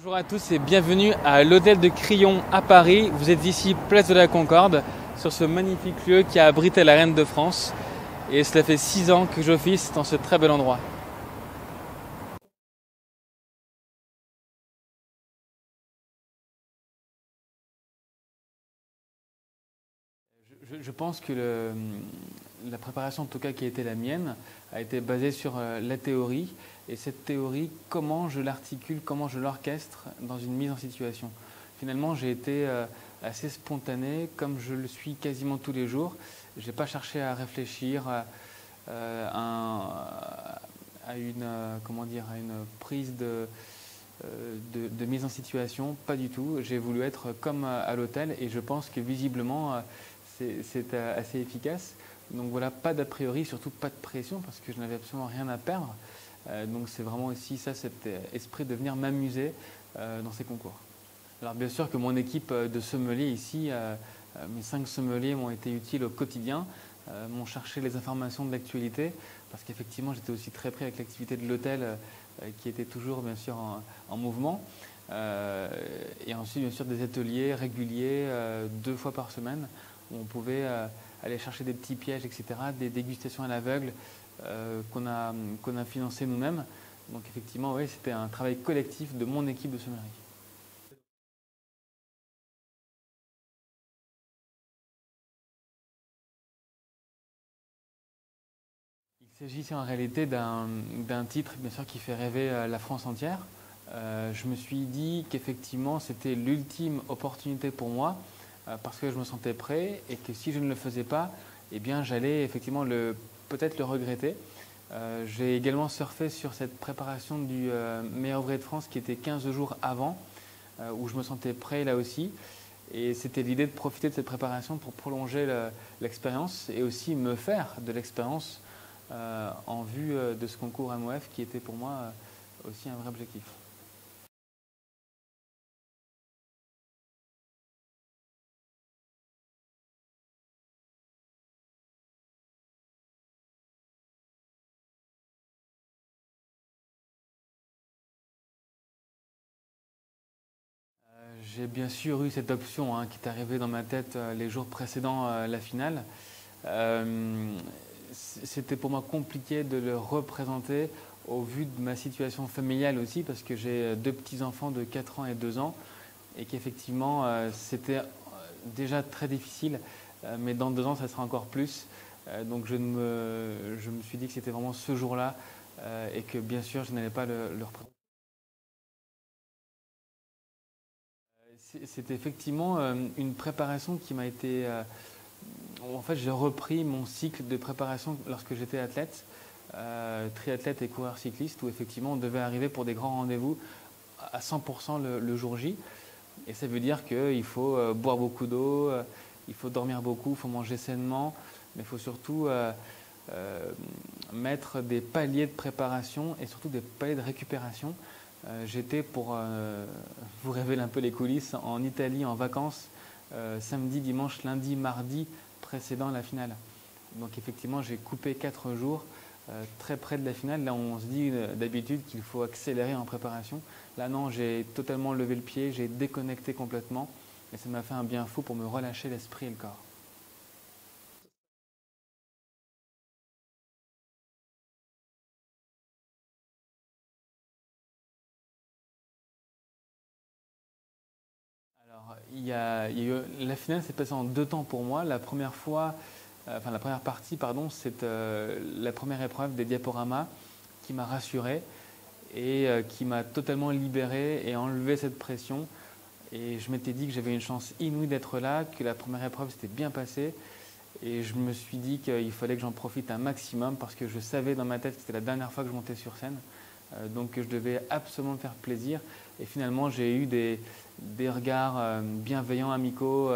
Bonjour à tous et bienvenue à l'hôtel de Crillon à Paris. Vous êtes ici, place de la Concorde, sur ce magnifique lieu qui a abrité la Reine de France. Et cela fait 6 ans que j'office dans ce très bel endroit. Je pense que la préparation, en tout cas qui a été la mienne, a été basée sur la théorie. Et cette théorie, comment je l'articule, comment je l'orchestre dans une mise en situation. Finalement, j'ai été assez spontané, comme je le suis quasiment tous les jours. Je n'ai pas cherché à réfléchir à une prise de mise en situation, pas du tout. J'ai voulu être comme à l'hôtel et je pense que visiblement c'est assez efficace. Donc voilà, pas d'a priori, surtout pas de pression parce que je n'avais absolument rien à perdre. Donc c'est vraiment aussi ça, cet esprit de venir m'amuser dans ces concours. Alors bien sûr que mon équipe de sommeliers ici, mes 5 sommeliers m'ont été utiles au quotidien, m'ont cherché les informations de l'actualité, parce qu'effectivement j'étais aussi très pris avec l'activité de l'hôtel qui était toujours bien sûr en mouvement. Et ensuite bien sûr des ateliers réguliers 2 fois par semaine où on pouvait aller chercher des petits pièges, etc., des dégustations à l'aveugle qu'on a financé nous-mêmes. Donc effectivement oui, c'était un travail collectif de mon équipe de sommellerie. Il s'agissait en réalité d'un titre bien sûr qui fait rêver la France entière. Je me suis dit qu'effectivement c'était l'ultime opportunité pour moi parce que je me sentais prêt et que si je ne le faisais pas, eh bien j'allais effectivement peut-être le regretter. J'ai également surfé sur cette préparation du meilleur ouvrier de France qui était 15 jours avant, où je me sentais prêt là aussi. Et c'était l'idée de profiter de cette préparation pour prolonger l'expérience et aussi me faire de l'expérience en vue de ce concours MOF qui était pour moi aussi un vrai objectif. J'ai bien sûr eu cette option qui est arrivée dans ma tête les jours précédents la finale. Euh, C'était pour moi compliqué de le représenter au vu de ma situation familiale aussi parce que j'ai 2 petits-enfants de 4 ans et 2 ans et qu'effectivement c'était déjà très difficile, mais dans 2 ans ça sera encore plus. Donc je me suis dit que c'était vraiment ce jour-là et que bien sûr je n'allais pas le représenter. C'est effectivement une préparation qui m'a été... en fait, j'ai repris mon cycle de préparation lorsque j'étais athlète, triathlète et coureur cycliste, où effectivement on devait arriver pour des grands rendez-vous à 100% le jour J. Et ça veut dire qu'il faut boire beaucoup d'eau, il faut dormir beaucoup, il faut manger sainement, mais il faut surtout euh, mettre des paliers de préparation et surtout des paliers de récupération. J'étais, pour vous révéler un peu les coulisses, en Italie en vacances, samedi, dimanche, lundi, mardi, précédant la finale. Donc effectivement, j'ai coupé 4 jours très près de la finale. Là, on se dit d'habitude qu'il faut accélérer en préparation. Là, non, j'ai totalement levé le pied, j'ai déconnecté complètement. Et ça m'a fait un bien fou pour me relâcher l'esprit et le corps. Alors, la finale s'est passée en 2 temps pour moi. La première fois, enfin la première partie, pardon, c'est la première épreuve des diaporamas qui m'a rassuré et qui m'a totalement libéré et enlevé cette pression. Et je m'étais dit que j'avais une chance inouïe d'être là, que la première épreuve s'était bien passée. Et je me suis dit qu'il fallait que j'en profite un maximum parce que je savais dans ma tête que c'était la dernière fois que je montais sur scène. Donc je devais absolument me faire plaisir. Et finalement, j'ai eu des regards bienveillants, amicaux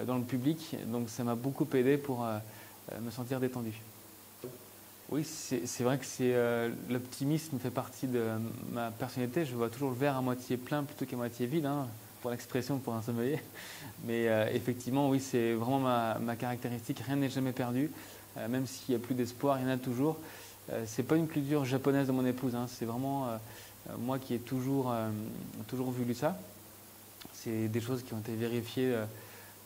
dans le public. Donc ça m'a beaucoup aidé pour me sentir détendu. Oui, c'est vrai que l'optimisme fait partie de ma personnalité. Je vois toujours le verre à moitié plein plutôt qu'à moitié vide, pour l'expression pour un sommelier. Mais effectivement, oui, c'est vraiment ma caractéristique. Rien n'est jamais perdu. Même s'il n'y a plus d'espoir, il y en a toujours. C'est pas une culture japonaise de mon épouse. C'est vraiment Moi qui ai toujours voulu ça, c'est des choses qui ont été vérifiées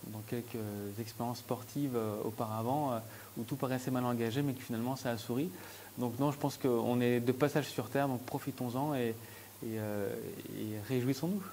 dans quelques expériences sportives auparavant, où tout paraissait mal engagé, mais que finalement ça a souri. Donc non, je pense qu'on est de passage sur Terre, donc profitons-en et réjouissons-nous.